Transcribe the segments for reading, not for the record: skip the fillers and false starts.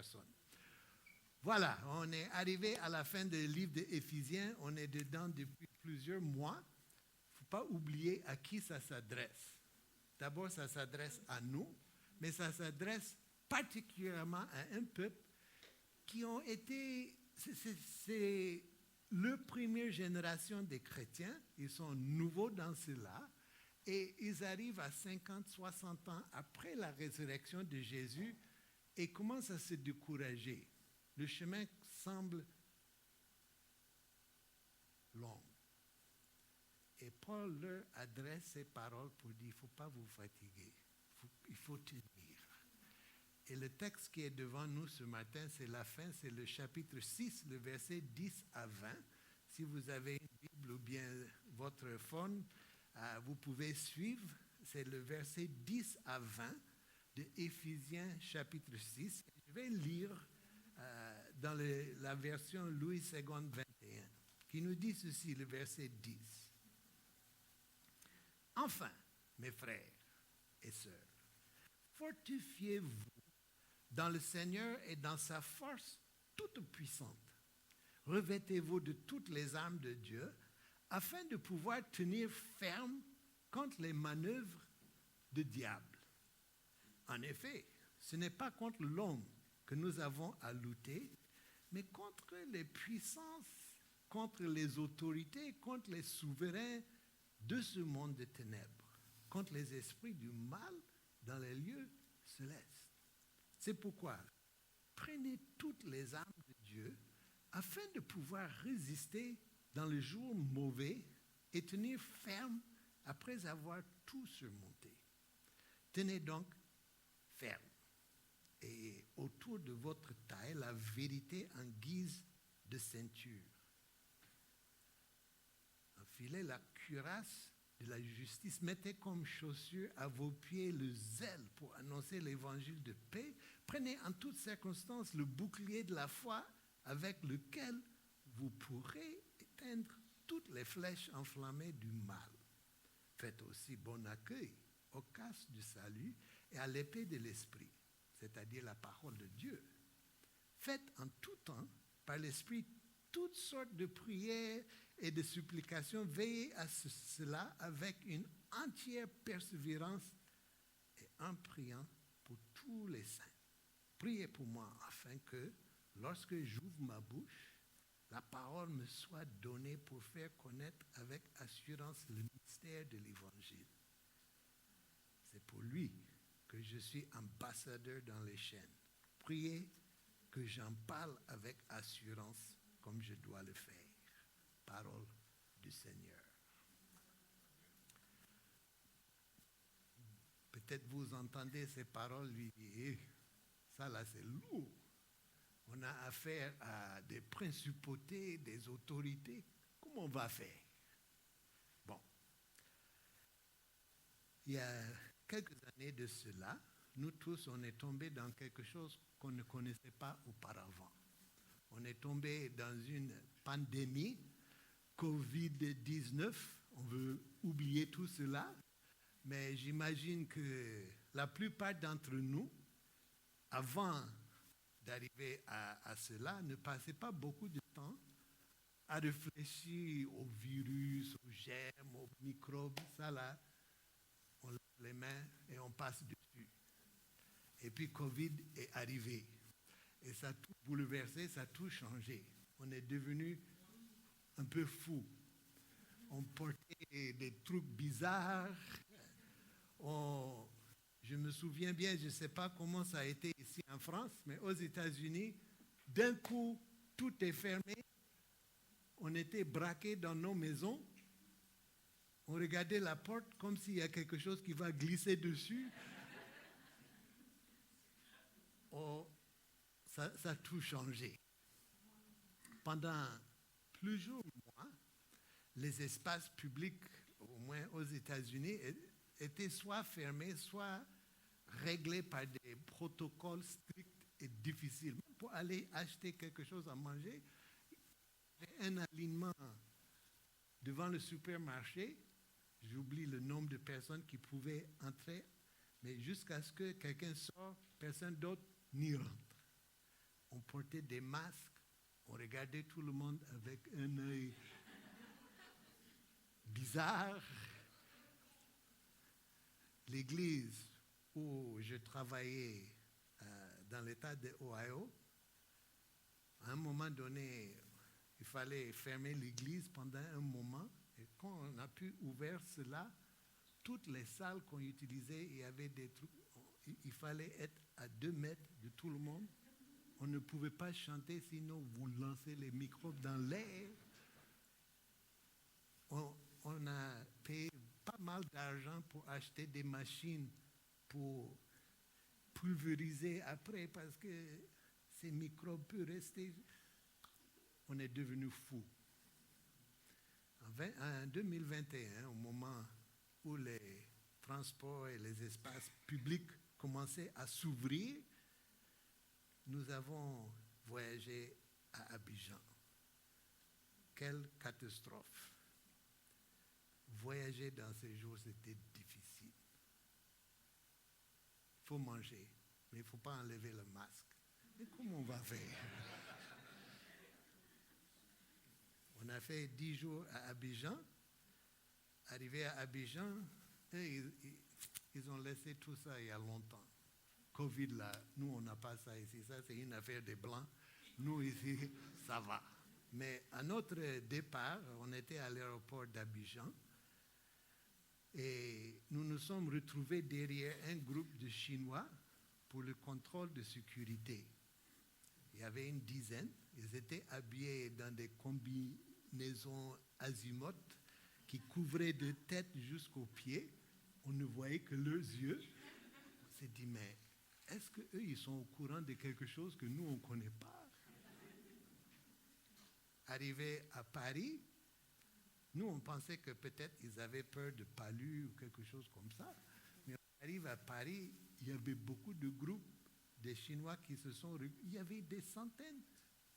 personnes. Voilà, on est arrivé à la fin du livre d'Éphésiens. On est dedans depuis plusieurs mois. Il ne faut pas oublier à qui ça s'adresse. D'abord, ça s'adresse à nous, mais ça s'adresse particulièrement à un peuple qui ont été... C'est la première génération des chrétiens. Ils sont nouveaux dans cela. Et ils arrivent à 50, 60 ans après la résurrection de Jésus et commencent à se décourager. Le chemin semble long. Et Paul leur adresse ces paroles pour dire, il ne faut pas vous fatiguer, il faut tenir. Et le texte qui est devant nous ce matin, c'est la fin, c'est le chapitre 6, le verset 10 à 20. Si vous avez une Bible ou bien votre phone, vous pouvez suivre. C'est le verset 10 à 20 de Éphésiens chapitre 6. Je vais lire dans la version Louis II 21, qui nous dit ceci, le verset 10. Enfin, mes frères et sœurs, fortifiez-vous dans le Seigneur et dans sa force toute puissante. Revêtez-vous de toutes les armes de Dieu, afin de pouvoir tenir ferme contre les manœuvres du diable. En effet, ce n'est pas contre l'homme que nous avons à lutter, mais contre les puissances, contre les autorités, contre les souverains de ce monde de ténèbres, contre les esprits du mal dans les lieux célestes. C'est pourquoi prenez toutes les armes de Dieu afin de pouvoir résister dans le jour mauvais et tenir ferme après avoir tout surmonté. Tenez donc ferme et autour de votre taille la vérité en guise de ceinture. Enfilez la cuirasse de la justice, mettez comme chaussure à vos pieds le zèle pour annoncer l'évangile de paix. Prenez en toutes circonstances le bouclier de la foi avec lequel vous pourrez éteindre toutes les flèches enflammées du mal. Faites aussi bon accueil au casque du salut et à l'épée de l'esprit, c'est-à-dire la parole de Dieu. Faites en tout temps, par l'esprit, toutes sortes de prières et de supplications. Veillez à cela avec une entière persévérance et en priant pour tous les saints. Priez pour moi afin que, lorsque j'ouvre ma bouche, la parole me soit donnée pour faire connaître avec assurance le mystère de l'Évangile. C'est pour lui que je suis ambassadeur dans les chaînes. Priez que j'en parle avec assurance comme je dois le faire. Parole du Seigneur. Peut-être vous entendez ces paroles, lui dire, ça là c'est lourd. On a affaire à des principautés, des autorités. Comment on va faire? Bon. Il y a quelques années de cela, nous tous, on est tombés dans quelque chose qu'on ne connaissait pas auparavant. On est tombé dans une pandémie, Covid-19. On veut oublier tout cela, mais j'imagine que la plupart d'entre nous, avant d'arriver à cela, ne passaient pas beaucoup de temps à réfléchir aux virus, aux germes, aux microbes. Ça là, on lave les mains et on passe dessus. Et puis Covid est arrivé. Et ça a tout bouleversé, ça a tout changé. On est devenu un peu fou. On portait des trucs bizarres. Je me souviens bien, je ne sais pas comment ça a été ici en France, mais aux États-Unis, d'un coup, tout est fermé. On était braqués dans nos maisons. On regardait la porte comme s'il y a quelque chose qui va glisser dessus. Ça a tout changé. Pendant plusieurs mois, les espaces publics, au moins aux États-Unis, étaient soit fermés, soit réglés par des protocoles stricts et difficiles. Pour aller acheter quelque chose à manger, il y avait un alignement devant le supermarché. J'oublie le nombre de personnes qui pouvaient entrer, mais jusqu'à ce que quelqu'un sorte, personne d'autre n'y rentre. portait des masques. On regardait tout le monde avec un œil bizarre. L'église où je travaillais dans l'État de Ohio, à un moment donné, il fallait fermer l'église pendant un moment. Et quand on a pu ouvrir cela, toutes les salles qu'on utilisait, il y avait des trucs, il fallait être à 2 mètres de tout le monde. On ne pouvait pas chanter, sinon vous lancez les microbes dans l'air. On a payé pas mal d'argent pour acheter des machines pour pulvériser après, parce que ces microbes peuvent rester. On est devenus fous. En 2021, au moment où les transports et les espaces publics commençaient à s'ouvrir, nous avons voyagé à Abidjan. Quelle catastrophe! Voyager dans ces jours, c'était difficile. Il faut manger, mais il ne faut pas enlever le masque. Et comment on va faire? On a fait 10 jours à Abidjan. Arrivé à Abidjan, ils ont laissé tout ça il y a longtemps. Covid, là, nous, on n'a pas ça ici. Ça, c'est une affaire des Blancs. Nous, ici, ça va. Mais à notre départ, on était à l'aéroport d'Abidjan et nous nous sommes retrouvés derrière un groupe de Chinois pour le contrôle de sécurité. Il y avait une dizaine. Ils étaient habillés dans des combinaisons azimuth qui couvraient de tête jusqu'aux pieds. On ne voyait que leurs yeux. On s'est dit, mais est-ce qu'eux, ils sont au courant de quelque chose que nous, on ne connaît pas? Arrivés à Paris, nous, on pensait que peut-être ils avaient peur de palu ou quelque chose comme ça. Mais on arrive à Paris, il y avait beaucoup de groupes des Chinois qui se sont... Il y avait des centaines.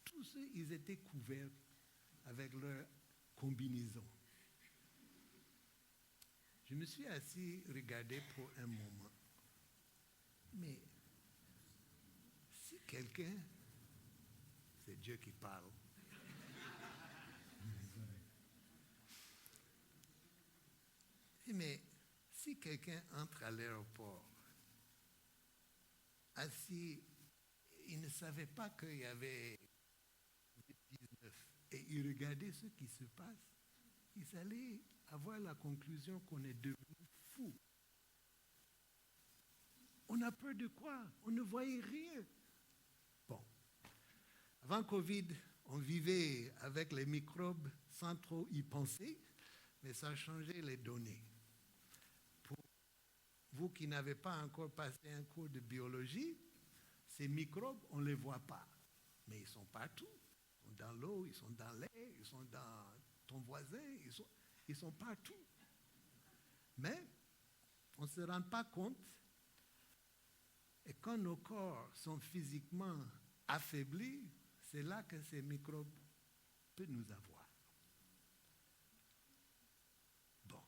Tous eux, ils étaient couverts avec leur combinaison. Je me suis assis, regardé pour un moment. Mais si quelqu'un, c'est Dieu qui parle, mais si quelqu'un entre à l'aéroport, assis, il ne savait pas qu'il y avait COVID-19 et il regardait ce qui se passe, ils allaient avoir la conclusion qu'on est devenu fou. On a peur de quoi? On ne voyait rien. Bon. Avant Covid, on vivait avec les microbes sans trop y penser, mais ça a changé les données. Pour vous qui n'avez pas encore passé un cours de biologie, ces microbes, on ne les voit pas. Mais ils sont partout. Ils sont dans l'eau, ils sont dans l'air, ils sont dans ton voisin, ils sont partout. Mais on ne se rend pas compte. Et quand nos corps sont physiquement affaiblis, c'est là que ces microbes peuvent nous avoir. Bon,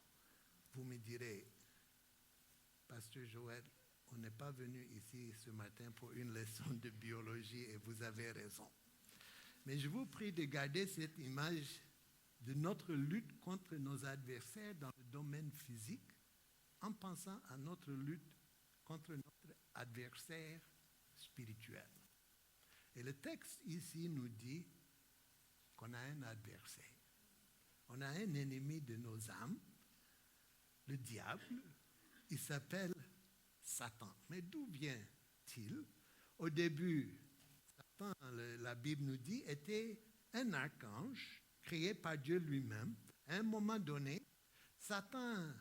vous me direz, Pasteur Joël, on n'est pas venu ici ce matin pour une leçon de biologie et vous avez raison. Mais je vous prie de garder cette image de notre lutte contre nos adversaires dans le domaine physique en pensant à notre lutte contre notre adversaire spirituel. Et le texte ici nous dit qu'on a un adversaire. On a un ennemi de nos âmes, le diable. Il s'appelle Satan. Mais d'où vient-il? Au début, Satan, la Bible nous dit, était un archange créé par Dieu lui-même. À un moment donné, Satan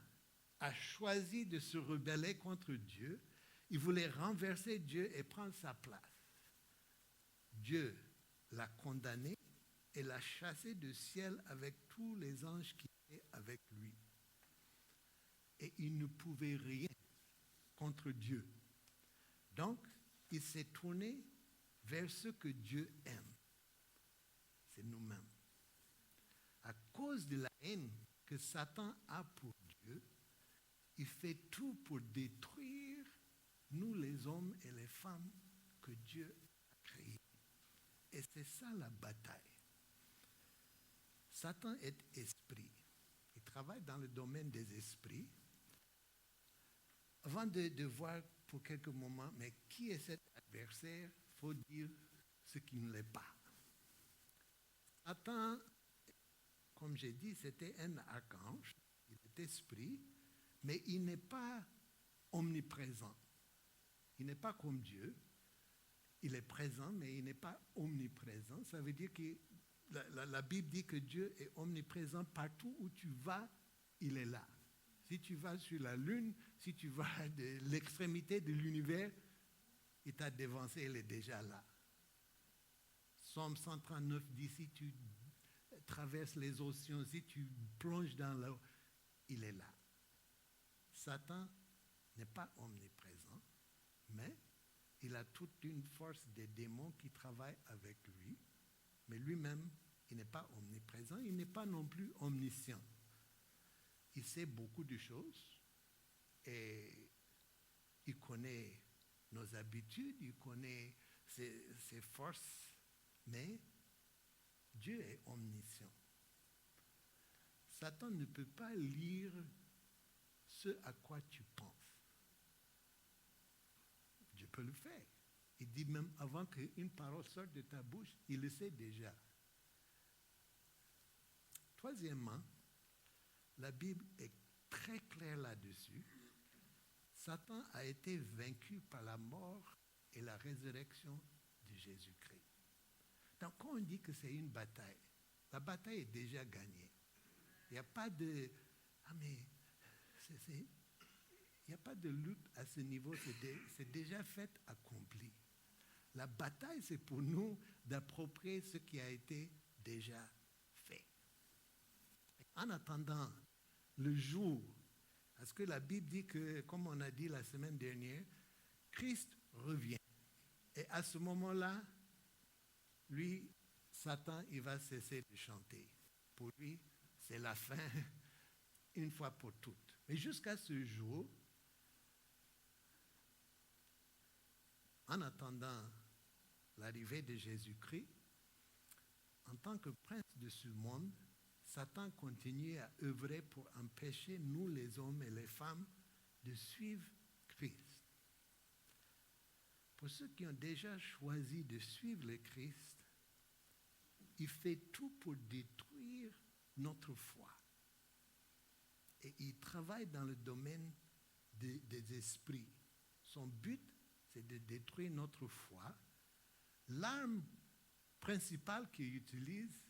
a choisi de se rebeller contre Dieu. Il voulait renverser Dieu et prendre sa place. Dieu l'a condamné et l'a chassé du ciel avec tous les anges qui étaient avec lui. Et il ne pouvait rien contre Dieu. Donc, il s'est tourné vers ce que Dieu aime. C'est nous-mêmes. À cause de la haine que Satan a pour Dieu, il fait tout pour détruire nous les hommes et les femmes que Dieu a créés. C'est ça la bataille. Satan est esprit. Il travaille dans le domaine des esprits. Avant de voir pour quelques moments, mais qui est cet adversaire, il faut dire ce qui ne l'est pas. Satan, comme j'ai dit, c'était un archange, il est esprit, mais il n'est pas omniprésent. Il n'est pas comme Dieu. Il est présent, mais il n'est pas omniprésent. Ça veut dire que la Bible dit que Dieu est omniprésent partout où tu vas, il est là. Si tu vas sur la lune, si tu vas de l'extrémité de l'univers, il t'a dévancé, il est déjà là. Psaume 139 dit, si tu traverses les océans, si tu plonges dans l'eau, il est là. Satan n'est pas omniprésent, mais il a toute une force des démons qui travaillent avec lui, mais lui-même, il n'est pas omniprésent, il n'est pas non plus omniscient. Il sait beaucoup de choses et il connaît nos habitudes, il connaît ses forces, mais Dieu est omniscient. Satan ne peut pas lire ce à quoi tu penses. Dieu peut le faire. Il dit même avant qu'une parole sorte de ta bouche, il le sait déjà. Troisièmement, la Bible est très claire là-dessus. Satan a été vaincu par la mort et la résurrection de Jésus-Christ. Donc, quand on dit que c'est une bataille, la bataille est déjà gagnée. Il n'y a pas de... il n'y a pas de lutte à ce niveau, c'est déjà fait, accompli. La bataille, c'est pour nous d'approprier ce qui a été déjà fait. En attendant le jour, parce que la Bible dit que, comme on a dit la semaine dernière, Christ revient. Et à ce moment-là, lui, Satan, il va cesser de chanter. Pour lui, c'est la fin, une fois pour toutes. Mais jusqu'à ce jour, en attendant l'arrivée de Jésus-Christ, en tant que prince de ce monde, Satan continue à œuvrer pour empêcher nous, les hommes et les femmes, de suivre Christ. Pour ceux qui ont déjà choisi de suivre le Christ, il fait tout pour détruire notre foi. Et il travaille dans le domaine des esprits. Son but, c'est de détruire notre foi. L'arme principale qu'il utilise,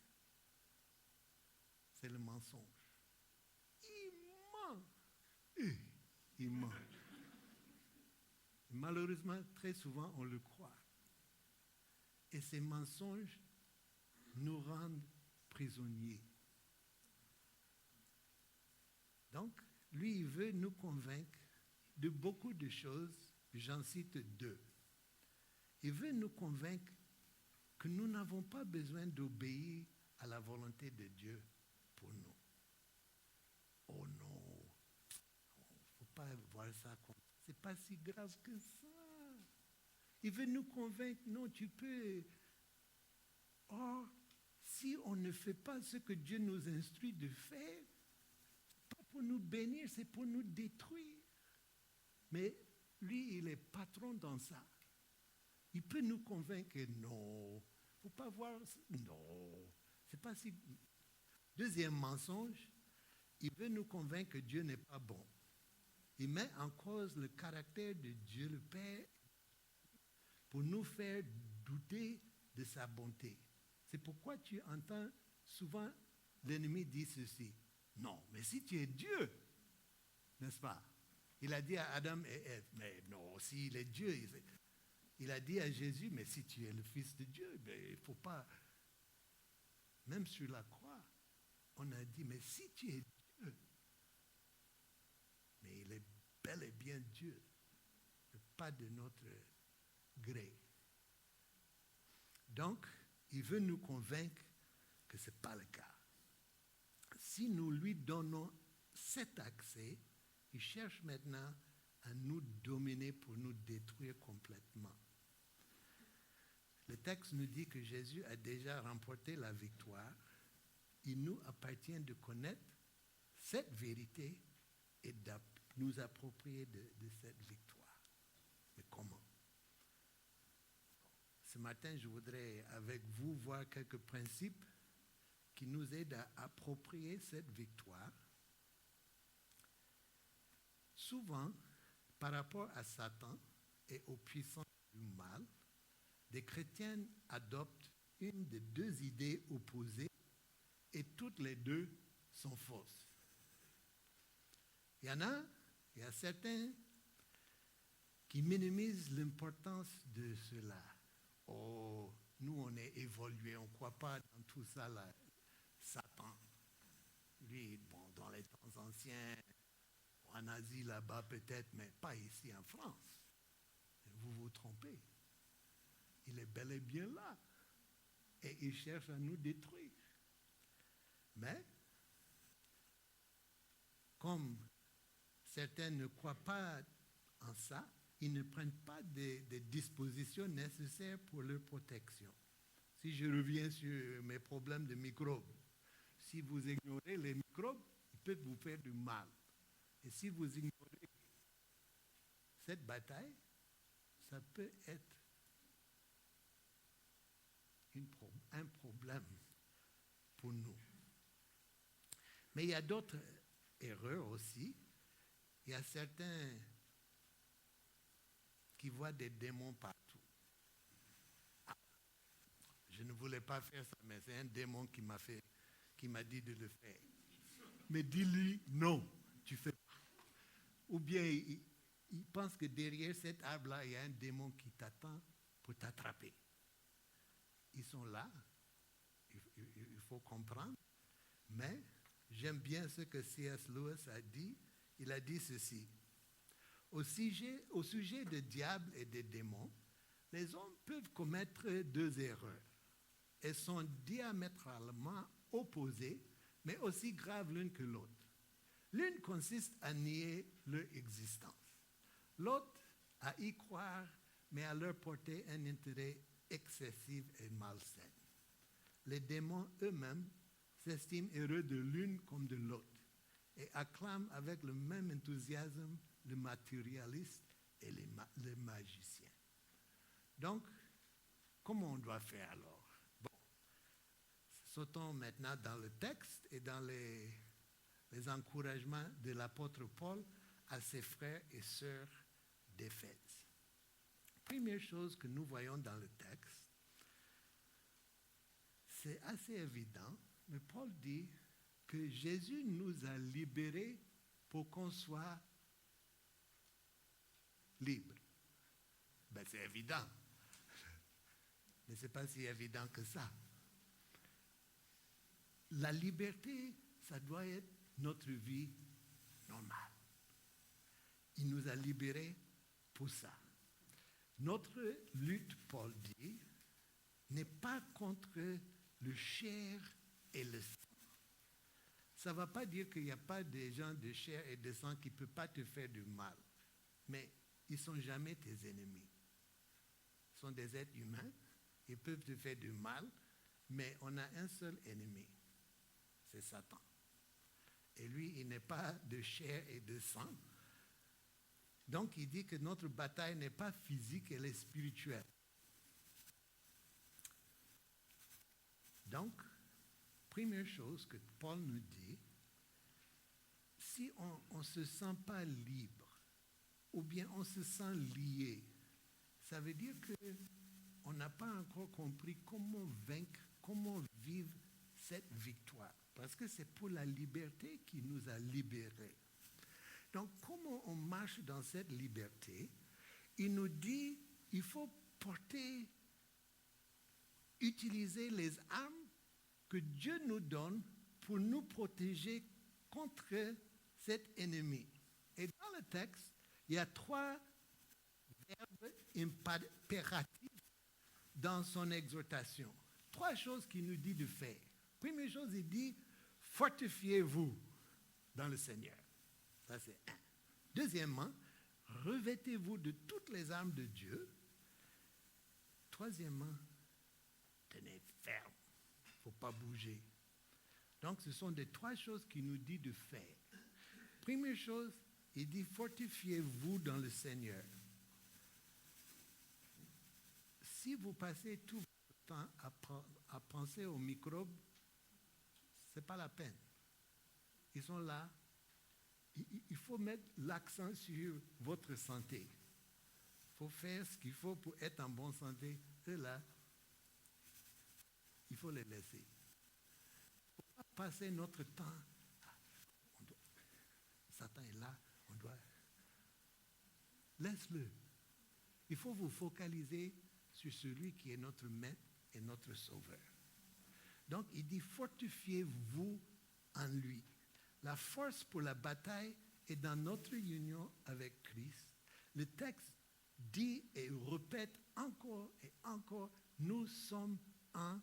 c'est le mensonge. Il ment. Il ment. Malheureusement, très souvent, on le croit. Et ces mensonges nous rendent prisonniers. Donc, lui, il veut nous convaincre de beaucoup de choses. J'en cite deux. Il veut nous convaincre que nous n'avons pas besoin d'obéir à la volonté de Dieu pour nous. Oh non, il ne faut pas voir ça comme ça. Ce n'est pas si grave que ça. Il veut nous convaincre, non, tu peux. Or, si on ne fait pas ce que Dieu nous instruit de faire, ce n'est pas pour nous bénir, c'est pour nous détruire. Mais lui, il est patron dans ça. Il peut nous convaincre que non, il ne faut pas voir, non, c'est pas si... Deuxième mensonge, il veut nous convaincre que Dieu n'est pas bon. Il met en cause le caractère de Dieu le Père pour nous faire douter de sa bonté. C'est pourquoi tu entends souvent l'ennemi dire ceci. Non, mais si tu es Dieu, n'est-ce pas? Il a dit à Adam et Ève, mais non, s'il est Dieu, il a dit à Jésus, mais si tu es le Fils de Dieu, ben, il ne faut pas... Même sur la croix, on a dit, mais si tu es Dieu, mais il est bel et bien Dieu, pas de notre gré. Donc, il veut nous convaincre que ce n'est pas le cas. Si nous lui donnons cet accès, il cherche maintenant à nous dominer pour nous détruire complètement. Le texte nous dit que Jésus a déjà remporté la victoire. Il nous appartient de connaître cette vérité et de nous approprier de cette victoire. Mais comment? Ce matin, je voudrais avec vous voir quelques principes qui nous aident à approprier cette victoire. Souvent, par rapport à Satan et aux puissances du mal, des chrétiens adoptent une des deux idées opposées et toutes les deux sont fausses. Il y a certains qui minimisent l'importance de cela. Oh, nous on est évolués, on ne croit pas dans tout ça là. Satan, lui, bon, dans les temps anciens, en Asie là-bas peut-être, mais pas ici en France. Vous vous trompez. Il est bel et bien là. Et il cherche à nous détruire. Mais, comme certains ne croient pas en ça, ils ne prennent pas des dispositions nécessaires pour leur protection. Si je reviens sur mes problèmes de microbes, si vous ignorez les microbes, ils peuvent vous faire du mal. Et si vous ignorez cette bataille, ça peut être un problème pour nous. Mais il y a d'autres erreurs aussi. Il y a certains qui voient des démons partout. Ah, je ne voulais pas faire ça, mais c'est un démon qui m'a dit de le faire. Mais dis-lui, non, tu fais pas. Ou bien il pense que derrière cet arbre-là, il y a un démon qui t'attend pour t'attraper. Ils sont là, il faut comprendre, mais j'aime bien ce que C.S. Lewis a dit. Il a dit ceci: au sujet des diables et des démons, les hommes peuvent commettre deux erreurs. Elles sont diamétralement opposées, mais aussi graves l'une que l'autre. L'une consiste à nier leur existence. L'autre, à y croire, mais à leur porter un intérêt excessif et malsain. Les démons eux-mêmes s'estiment heureux de l'une comme de l'autre et acclament avec le même enthousiasme le matérialiste et le magicien. Donc, comment on doit faire alors? Bon, sautons maintenant dans le texte et dans les encouragements de l'apôtre Paul à ses frères et sœurs d'Éphèse. Première chose que nous voyons dans le texte, c'est assez évident, mais Paul dit que Jésus nous a libérés pour qu'on soit libres. Ben, c'est évident, mais ce n'est pas si évident que ça. La liberté, ça doit être notre vie normale. Il nous a libérés pour ça. Notre lutte, Paul dit, n'est pas contre le chair et le sang. Ça ne va pas dire qu'il n'y a pas des gens de chair et de sang qui ne peuvent pas te faire du mal. Mais ils ne sont jamais tes ennemis. Ce sont des êtres humains. Ils peuvent te faire du mal, mais on a un seul ennemi. C'est Satan. Et lui, il n'est pas de chair et de sang. Donc, il dit que notre bataille n'est pas physique, elle est spirituelle. Donc, première chose que Paul nous dit, si on ne se sent pas libre, ou bien on se sent lié, ça veut dire qu'on n'a pas encore compris comment vaincre, comment vivre cette victoire. Parce que c'est pour la liberté qu'il nous a libérés. Donc, comment on marche dans cette liberté? Il nous dit, il faut utiliser les armes que Dieu nous donne pour nous protéger contre cet ennemi. Et dans le texte, il y a 3 verbes impératifs dans son exhortation. 3 choses qu'il nous dit de faire. Première chose, il dit, fortifiez-vous dans le Seigneur. Ça, c'est 1. Deuxièmement, revêtez-vous de toutes les armes de Dieu. Troisièmement, faut pas bouger. Donc, ce sont les 3 choses qu'il nous dit de faire. Première chose, il dit, fortifiez-vous dans le Seigneur. Si vous passez tout votre temps à penser aux microbes, ce n'est pas la peine. Ils sont là. Il faut mettre l'accent sur votre santé. Il faut faire ce qu'il faut pour être en bonne santé. Eux là, il faut les laisser. Il ne faut pas passer notre temps. Satan est là, on doit. Laisse-le. Il faut vous focaliser sur celui qui est notre maître et notre sauveur. Donc, il dit, fortifiez-vous en lui. La force pour la bataille est dans notre union avec Christ. Le texte dit et répète encore et encore, nous sommes en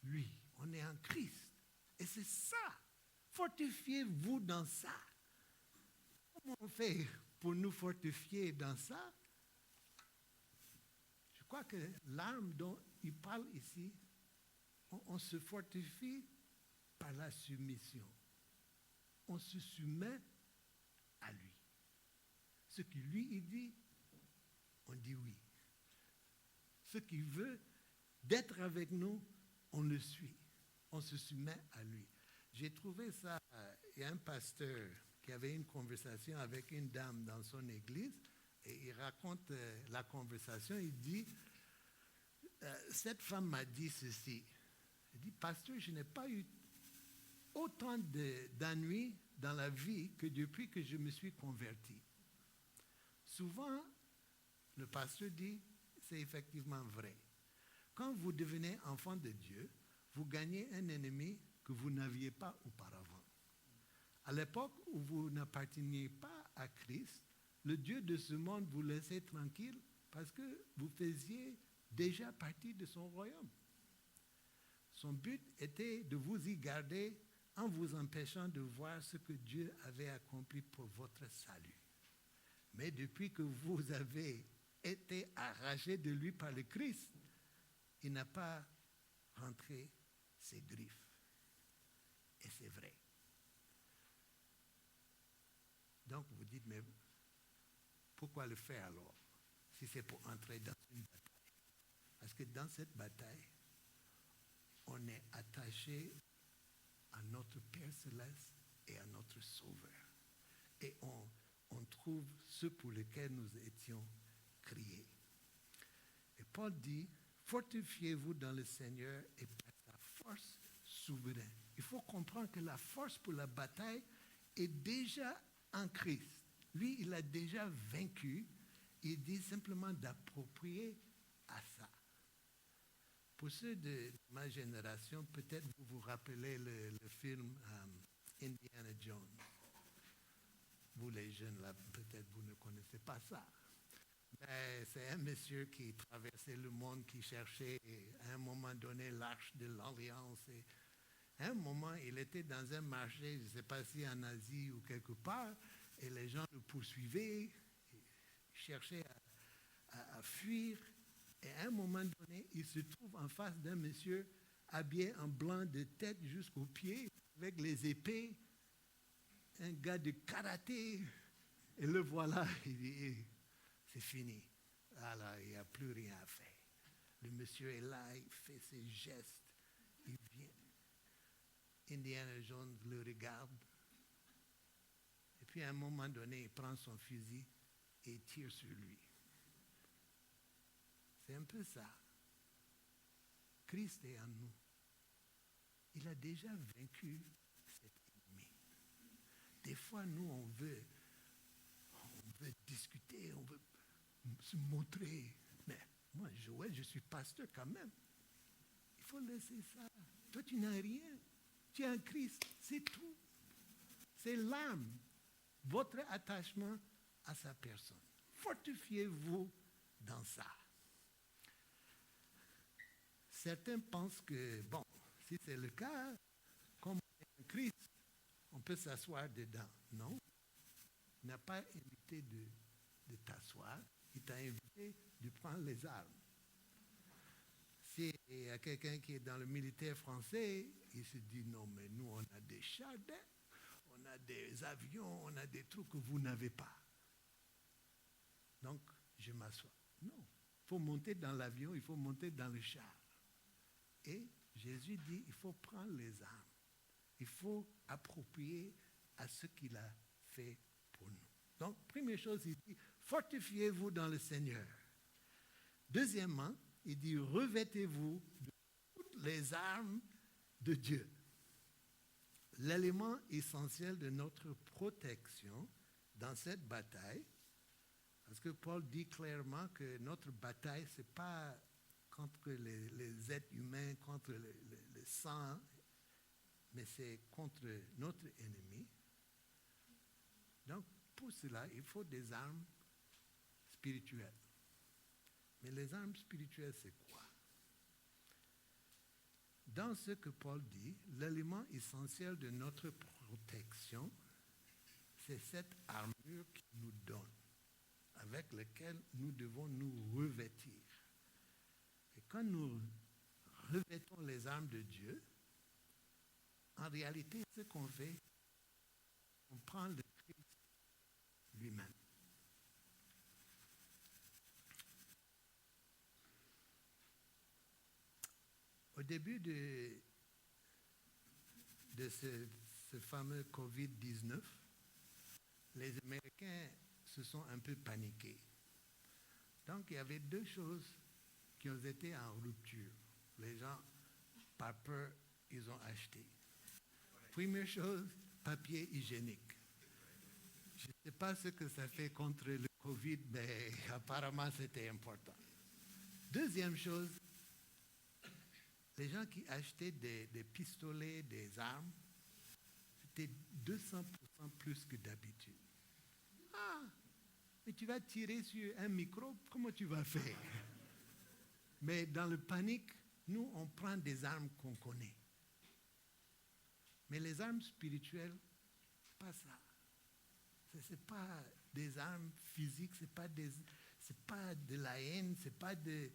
lui. On est en Christ. Et c'est ça. Fortifiez-vous dans ça. Comment on fait pour nous fortifier dans ça? Je crois que l'arme dont il parle ici, on se fortifie par la soumission. On se soumet à lui. Ce que lui, il dit, on dit oui. Ce qu'il veut d'être avec nous, on le suit. On se soumet à lui. J'ai trouvé ça, il y a un pasteur qui avait une conversation avec une dame dans son église et il raconte la conversation. Il dit, cette femme m'a dit ceci. Il dit, pasteur, je n'ai pas eu autant d'ennuis dans la vie que depuis que je me suis converti. Souvent, le pasteur dit, c'est effectivement vrai. Quand vous devenez enfant de Dieu, vous gagnez un ennemi que vous n'aviez pas auparavant. À l'époque où vous n'apparteniez pas à Christ, le Dieu de ce monde vous laissait tranquille parce que vous faisiez déjà partie de son royaume. Son but était de vous y garder en vous empêchant de voir ce que Dieu avait accompli pour votre salut. Mais depuis que vous avez été arraché de lui par le Christ, il n'a pas rentré ses griffes. Et c'est vrai. Donc vous dites, mais pourquoi le faire alors, si c'est pour entrer dans une bataille? Parce que dans cette bataille, on est attaché à notre Père Céleste et à notre Sauveur. Et on trouve ce pour lequel nous étions créés. Et Paul dit, fortifiez-vous dans le Seigneur et par sa force souveraine. Il faut comprendre que la force pour la bataille est déjà en Christ. Lui, il a déjà vaincu. Il dit simplement d'approprier à ça. Pour ceux de ma génération, peut-être vous vous rappelez le film Indiana Jones. Vous les jeunes, là, peut-être vous ne connaissez pas ça. Mais c'est un monsieur qui traversait le monde, qui cherchait à un moment donné l'arche de l'Alliance. Et à un moment, il était dans un marché, je ne sais pas si en Asie ou quelque part, et les gens le poursuivaient, cherchaient à fuir. Et à un moment donné, il se trouve en face d'un monsieur habillé en blanc de tête jusqu'aux pieds, avec les épées, un gars de karaté. Et le voilà, il dit, c'est fini. Ah là, il n'y a plus rien à faire. Le monsieur est là, il fait ses gestes, il vient. Indiana Jones le regarde. Et puis à un moment donné, il prend son fusil et il tire sur lui. C'est un peu ça. Christ est en nous. Il a déjà vaincu cet ennemi. Des fois, nous, on veut discuter, on veut se montrer. Mais moi, Joël, je suis pasteur quand même. Il faut laisser ça. Toi, tu n'as rien. Tu es en Christ. C'est tout. C'est l'âme. Votre attachement à sa personne. Fortifiez-vous dans ça. Certains pensent que, bon, si c'est le cas, comme on est en Christ, on peut s'asseoir dedans. Non. Il n'a pas invité de t'asseoir. Il t'a invité de prendre les armes. S'il y a quelqu'un qui est dans le militaire français, il se dit non, mais nous, on a des chars, on a des avions, on a des trucs que vous n'avez pas. Donc, je m'assois. Non, il faut monter dans l'avion, il faut monter dans le char. Et Jésus dit, il faut prendre les armes. Il faut approprier à ce qu'il a fait pour nous. Donc, première chose, il dit, fortifiez-vous dans le Seigneur. Deuxièmement, il dit, revêtez-vous de toutes les armes de Dieu. L'élément essentiel de notre protection dans cette bataille, parce que Paul dit clairement que notre bataille, ce n'est pas contre les êtres humains, contre le sang, mais c'est contre notre ennemi. Donc, pour cela, il faut des armes spirituelles. Mais les armes spirituelles, c'est quoi? Dans ce que Paul dit, l'élément essentiel de notre protection, c'est cette armure qu'il nous donne, avec laquelle nous devons nous revêtir. Et quand nous revêtons les armes de Dieu, en réalité, ce qu'on fait, on prend le Christ lui-même. Au début de ce fameux COVID-19, les Américains se sont un peu paniqués. Donc, il y avait deux choses qui ont été en rupture. Les gens, par peur, ils ont acheté. Première chose, papier hygiénique. Je ne sais pas ce que ça fait contre le COVID, mais apparemment, c'était important. Deuxième chose, les gens qui achetaient des pistolets, des armes, c'était 200% plus que d'habitude. Ah, mais tu vas tirer sur un microbe, comment tu vas faire? Mais dans le panique, nous, on prend des armes qu'on connaît. Mais les armes spirituelles, pas ça. Ce n'est pas des armes physiques, c'est pas de la haine, c'est pas de...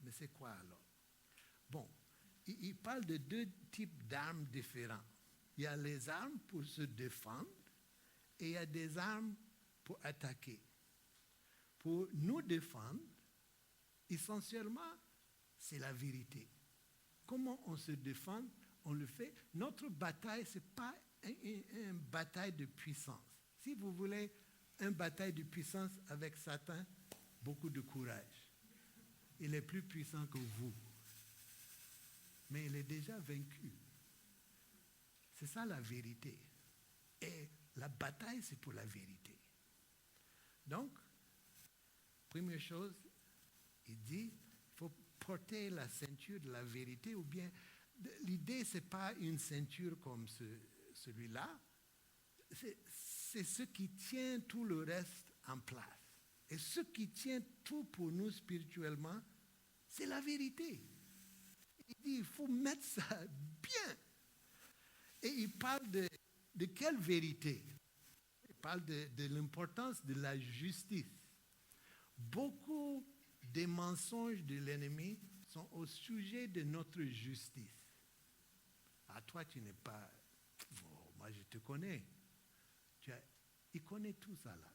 Mais c'est quoi alors? Bon, il parle de deux types d'armes différents. Il y a les armes pour se défendre et il y a des armes pour attaquer. Pour nous défendre, essentiellement, c'est la vérité. Comment on se défend? On le fait. Notre bataille, ce n'est pas une bataille de puissance. Si vous voulez une bataille de puissance avec Satan, beaucoup de courage. Il est plus puissant que vous. Mais il est déjà vaincu. C'est ça la vérité. Et la bataille, c'est pour la vérité. Donc, première chose, il dit, il faut porter la ceinture de la vérité, ou bien, l'idée, ce n'est pas une ceinture comme celui-là, c'est ce qui tient tout le reste en place. Et ce qui tient tout pour nous spirituellement, c'est la vérité. Il dit, il faut mettre ça bien. Et il parle de quelle vérité? Il parle de l'importance de la justice. Beaucoup des mensonges de l'ennemi sont au sujet de notre justice. Ah, toi, tu n'es pas... Oh, moi, je te connais. Il connaît tout ça là.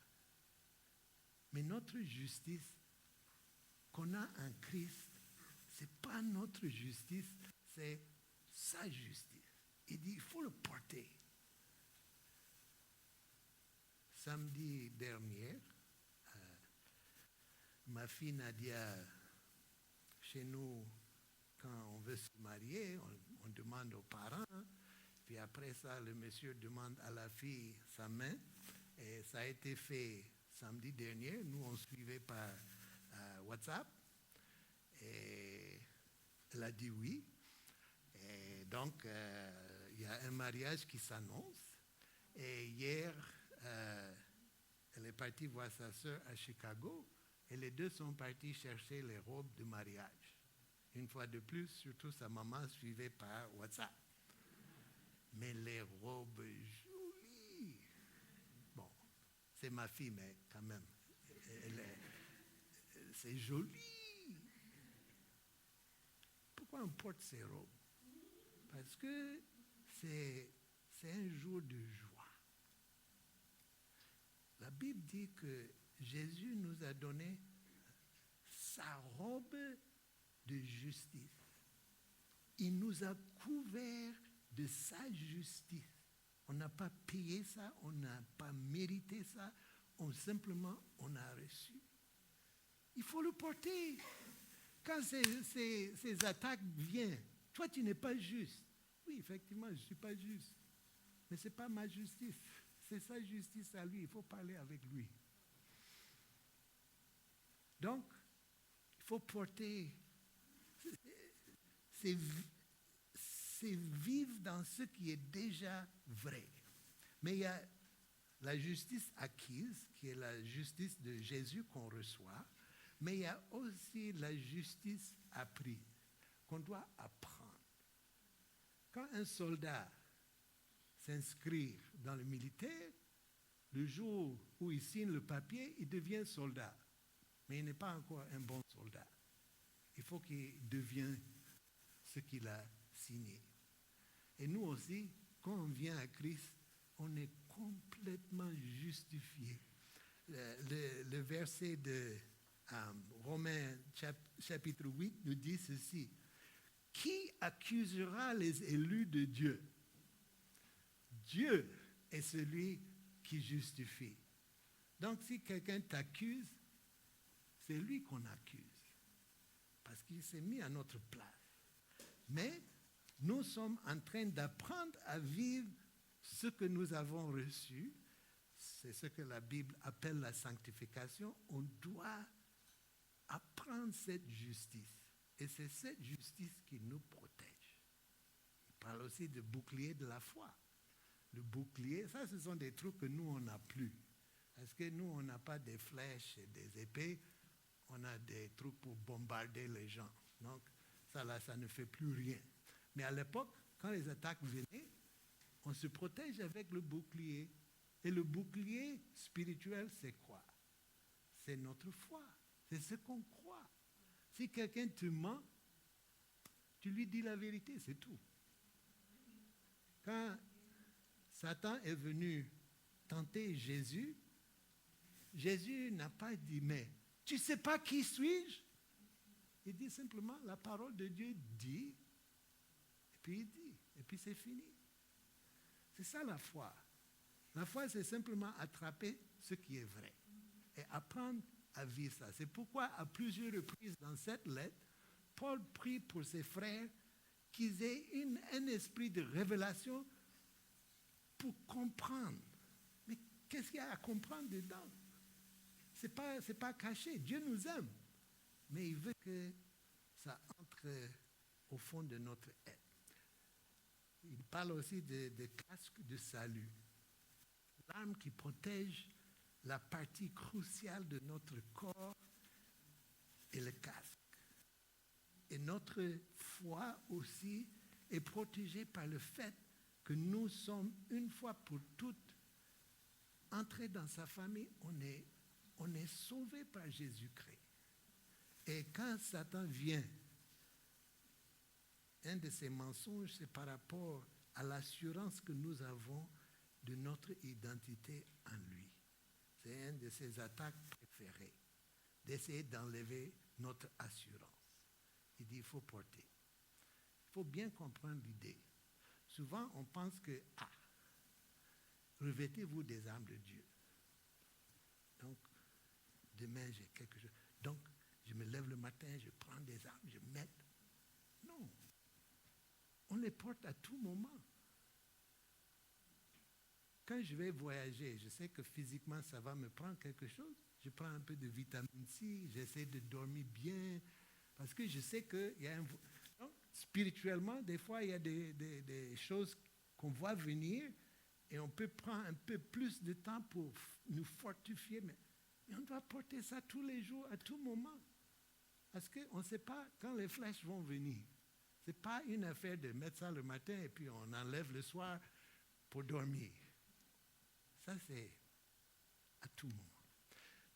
Mais notre justice qu'on a en Christ, ce n'est pas notre justice, c'est sa justice. Il dit, il faut le porter. Samedi dernier, ma fille Nadia, chez nous, quand on veut se marier, on demande aux parents, puis après ça, le monsieur demande à la fille sa main, et ça a été fait samedi dernier. Nous, on suivait par WhatsApp, et elle a dit oui. Et donc, il y a un mariage qui s'annonce, et hier, elle est partie voir sa sœur à Chicago, et les deux sont partis chercher les robes de mariage. Une fois de plus, surtout sa maman suivait par WhatsApp. Mais les robes jolies. Bon, c'est ma fille, mais quand même, c'est joli. pourquoi on porte ces robes? Parce que c'est un jour de joie. La Bible dit que Jésus nous a donné sa robe de justice. Il nous a couverts de sa justice. On n'a pas payé ça, on n'a pas mérité ça, simplement on a reçu. Il faut le porter. Quand ces attaques viennent, toi tu n'es pas juste. Oui, effectivement, je ne suis pas juste. Mais ce n'est pas ma justice. C'est sa justice à lui. Il faut parler avec lui. Donc, il faut porter. C'est vivre dans ce qui est déjà vrai. Mais il y a la justice acquise, qui est la justice de Jésus qu'on reçoit, mais il y a aussi la justice apprise, qu'on doit apprendre. Quand un soldat s'inscrit dans le militaire, le jour où il signe le papier, il devient soldat. Mais il n'est pas encore un bon soldat. Il faut qu'il devienne ce qu'il a signé. Et nous aussi, quand on vient à Christ, on est complètement justifié. Le verset de Romains chapitre 8 nous dit ceci. Qui accusera les élus de Dieu? Dieu est celui qui justifie. Donc si quelqu'un t'accuse, c'est lui qu'on accuse. Parce qu'il s'est mis à notre place. Mais nous sommes en train d'apprendre à vivre ce que nous avons reçu. C'est ce que la Bible appelle la sanctification. On doit apprendre cette justice. Et c'est cette justice qui nous protège. Il parle aussi de bouclier de la foi. Le bouclier, ça ce sont des trucs que nous on n'a plus. Parce que nous on n'a pas des flèches et des épées. On a des trucs pour bombarder les gens. Donc ça là, ça ne fait plus rien. Mais à l'époque, quand les attaques venaient, on se protège avec le bouclier. Et le bouclier spirituel, c'est quoi? C'est notre foi. C'est ce qu'on croit. Si quelqu'un te ment, tu lui dis la vérité, c'est tout. Quand Satan est venu tenter Jésus, Jésus n'a pas dit, mais tu ne sais pas qui suis-je? Il dit simplement, la parole de Dieu dit, et puis il dit, et puis c'est fini. C'est ça la foi. La foi, c'est simplement attraper ce qui est vrai et apprendre à vivre ça. C'est pourquoi, à plusieurs reprises dans cette lettre, Paul prie pour ses frères qu'ils aient un esprit de révélation pour comprendre. Mais qu'est-ce qu'il y a à comprendre dedans? Ce n'est pas caché. Dieu nous aime. Mais il veut que ça entre au fond de notre être. Il parle aussi de casque de salut. L'arme qui protège la partie cruciale de notre corps et le casque. Et notre foi aussi est protégée par le fait que nous sommes une fois pour toutes entrés dans sa famille. On est sauvés par Jésus-Christ. Et quand Satan vient, un de ses mensonges, c'est par rapport à l'assurance que nous avons de notre identité en lui. C'est une de ses attaques préférées, d'essayer d'enlever notre assurance. Il dit, il faut porter. Il faut bien comprendre l'idée. Souvent, on pense que, revêtez-vous des armes de Dieu. Donc, demain, j'ai quelque chose. Donc, je me lève le matin, je prends des armes, je mets. Non. On les porte à tout moment. Quand je vais voyager, je sais que physiquement, ça va me prendre quelque chose. Je prends un peu de vitamine C, j'essaie de dormir bien, parce que je sais qu'il y a un... Donc, spirituellement, des fois, il y a des choses qu'on voit venir et on peut prendre un peu plus de temps pour nous fortifier, mais on doit porter ça tous les jours, à tout moment. Parce qu'on ne sait pas quand les flèches vont venir. Ce n'est pas une affaire de mettre ça le matin et puis on enlève le soir pour dormir. Ça, c'est à tout moment.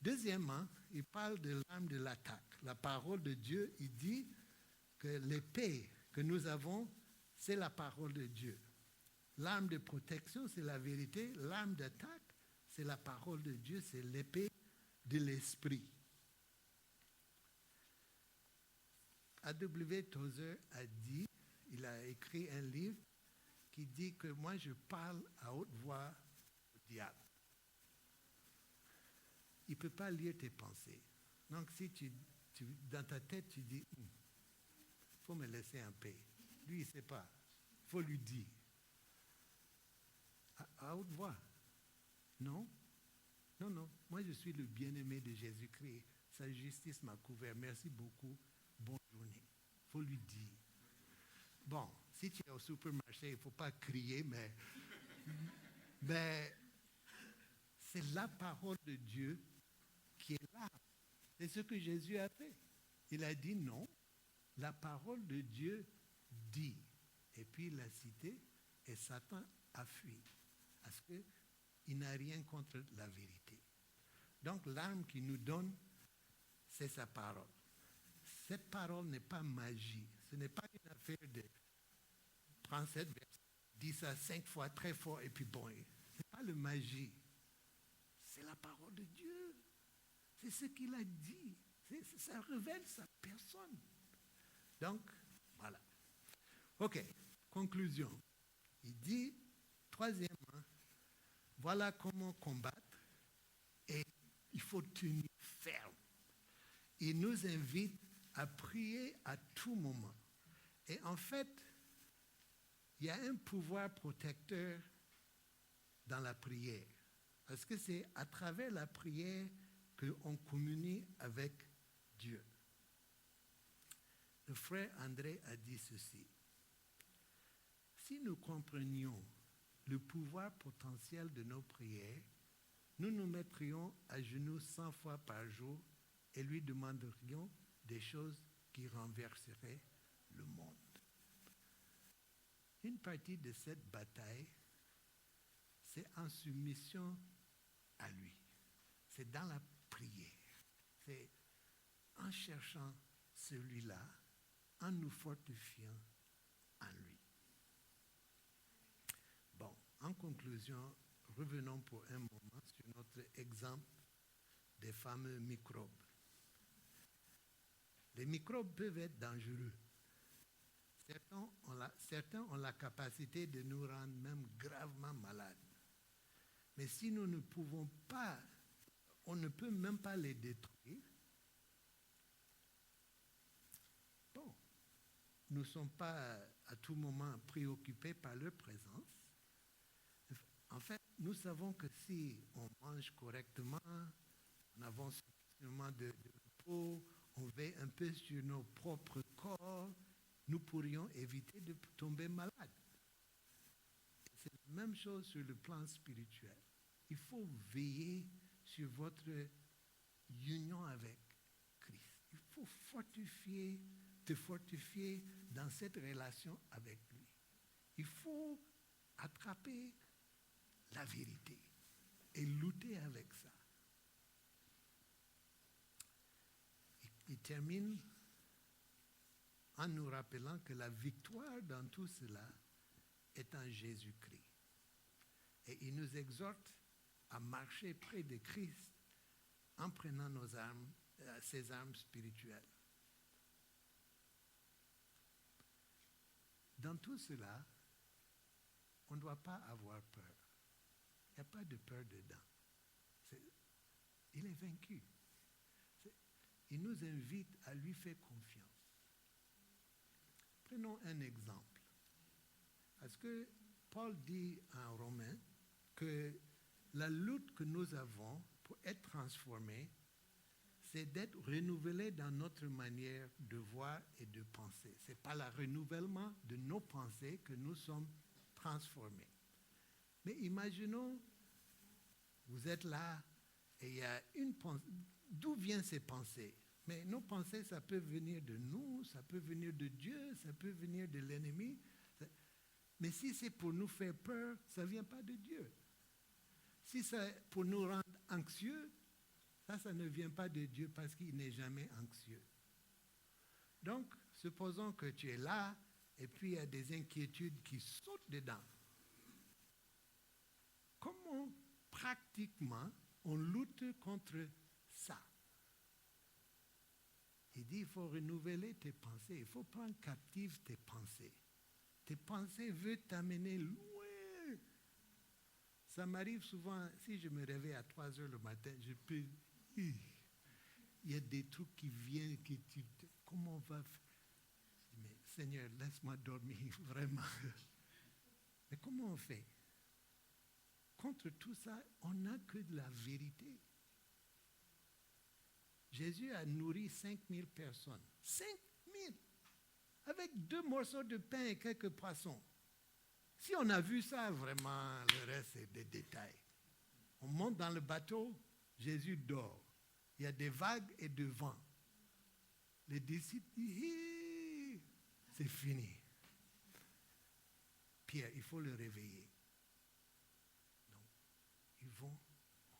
Deuxièmement, il parle de l'arme de l'attaque. La parole de Dieu, il dit que l'épée que nous avons, c'est la parole de Dieu. L'arme de protection, c'est la vérité. L'arme d'attaque, c'est la parole de Dieu, c'est l'épée de l'esprit. A.W. Tozer a dit, il a écrit un livre qui dit que moi je parle à haute voix au diable. Il ne peut pas lire tes pensées. Donc si dans ta tête tu dis, il faut me laisser en paix. Lui, il ne sait pas. Il faut lui dire. À haute voix. Non. Non, non. Moi, je suis le bien-aimé de Jésus-Christ. Sa justice m'a couvert. Merci beaucoup. Bonne journée. Il faut lui dire. Bon, si tu es au supermarché, il ne faut pas crier, mais c'est la parole de Dieu qui est là. C'est ce que Jésus a fait. Il a dit non. La parole de Dieu dit. Et puis il l'a cité et Satan a fui. Parce qu'il n'a rien contre la vérité. Donc l'arme qu'il nous donne, c'est sa parole. Cette parole n'est pas magie. Ce n'est pas une affaire de prendre cette verset, dis ça 5 fois très fort et puis bon. Ce n'est pas le magie. C'est la parole de Dieu. C'est ce qu'il a dit. Ça révèle sa personne. Donc, voilà. OK, conclusion. Il dit, troisièmement, voilà comment combattre et il faut tenir ferme. Il nous invite à prier à tout moment. Et en fait, il y a un pouvoir protecteur dans la prière. Parce que c'est à travers la prière qu'on communie avec Dieu. Le frère André a dit ceci. Si nous comprenions le pouvoir potentiel de nos prières, nous nous mettrions à genoux 100 fois par jour et lui demanderions des choses qui renverseraient le monde. Une partie de cette bataille, c'est en soumission à lui. C'est dans la prière. C'est en cherchant celui-là, en nous fortifiant en lui. Bon, en conclusion, revenons pour un moment sur notre exemple des fameux microbes. Les microbes peuvent être dangereux. Certains ont la capacité de nous rendre même gravement malades. Mais si nous ne pouvons pas, on ne peut même pas les détruire, bon, nous ne sommes pas à tout moment préoccupés par leur présence. En fait, nous savons que si on mange correctement, on avons suffisamment de repos, on veille un peu sur nos propres corps, nous pourrions éviter de tomber malades. C'est la même chose sur le plan spirituel. Il faut veiller sur votre union avec Christ. Il faut te fortifier dans cette relation avec lui. Il faut attraper la vérité et lutter avec ça. Il termine en nous rappelant que la victoire dans tout cela est en Jésus-Christ. Et il nous exhorte à marcher près de Christ en prenant ses armes spirituelles. Dans tout cela, on ne doit pas avoir peur. Il n'y a pas de peur dedans. Il est vaincu. Il nous invite à lui faire confiance. Prenons un exemple. Parce que Paul dit en Romains que la lutte que nous avons pour être transformés, c'est d'être renouvelés dans notre manière de voir et de penser. Ce n'est pas le renouvellement de nos pensées que nous sommes transformés. Mais imaginons, vous êtes là et il y a une pensée. D'où viennent ces pensées? Mais nos pensées, ça peut venir de nous, ça peut venir de Dieu, ça peut venir de l'ennemi. Mais si c'est pour nous faire peur, ça ne vient pas de Dieu. Si c'est pour nous rendre anxieux, ça ne vient pas de Dieu parce qu'il n'est jamais anxieux. Donc, supposons que tu es là et puis il y a des inquiétudes qui sautent dedans. Comment pratiquement on lutte contre ça? Il dit, il faut renouveler tes pensées, il faut prendre captive tes pensées. Tes pensées veulent t'amener loin. Ça m'arrive souvent, si je me réveille à 3 heures le matin, je peux... Il y a des trucs qui viennent, comment on va faire? Mais Seigneur, laisse-moi dormir, vraiment. Mais comment on fait? Contre tout ça, on n'a que de la vérité. Jésus a nourri 5000 personnes. 5000! Avec 2 morceaux de pain et quelques poissons. Si on a vu ça, vraiment, le reste, c'est des détails. On monte dans le bateau, Jésus dort. Il y a des vagues et de vent. Les disciples disent, c'est fini. Pierre, il faut le réveiller. Donc, ils vont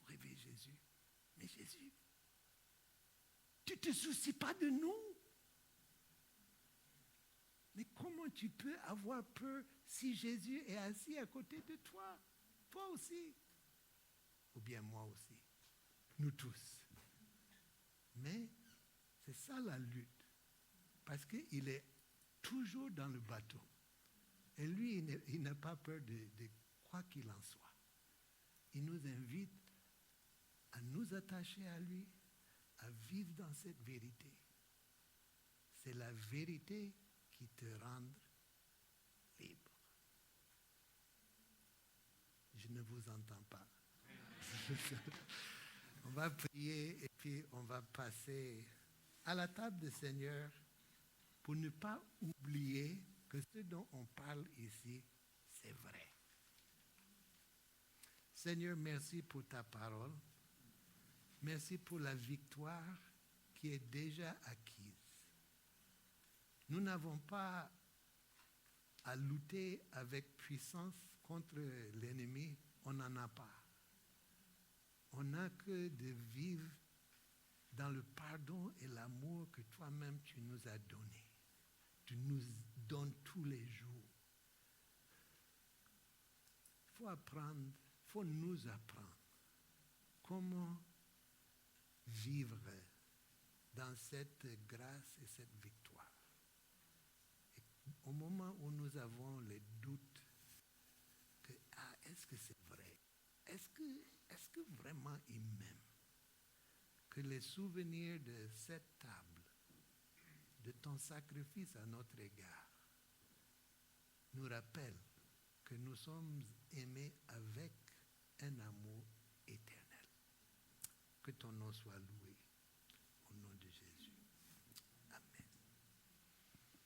réveiller Jésus. Mais Jésus, tu ne te soucies pas de nous? Mais comment tu peux avoir peur si Jésus est assis à côté de toi? Toi aussi. Ou bien moi aussi. Nous tous. Mais c'est ça la lutte. Parce qu'il est toujours dans le bateau. Et lui, il n'a pas peur de quoi qu'il en soit. Il nous invite à nous attacher à lui, à vivre dans cette vérité. C'est la vérité qui te rend libre. Je ne vous entends pas. On va prier et puis on va passer à la table du Seigneur pour ne pas oublier que ce dont on parle ici, c'est vrai. Seigneur, merci pour ta parole. Merci pour la victoire qui est déjà acquise. Nous n'avons pas à lutter avec puissance contre l'ennemi, on n'en a pas. On n'a que de vivre dans le pardon et l'amour que toi-même tu nous as donné. Tu nous donnes tous les jours. Il faut apprendre, il faut nous apprendre comment vivre dans cette grâce et cette victoire. Et au moment où nous avons les doutes que, est-ce que c'est vrai? Est-ce que vraiment il m'aime? Que les souvenirs de cette table, de ton sacrifice à notre égard, nous rappellent que nous sommes aimés avec un amour éternel. Que ton nom soit loué.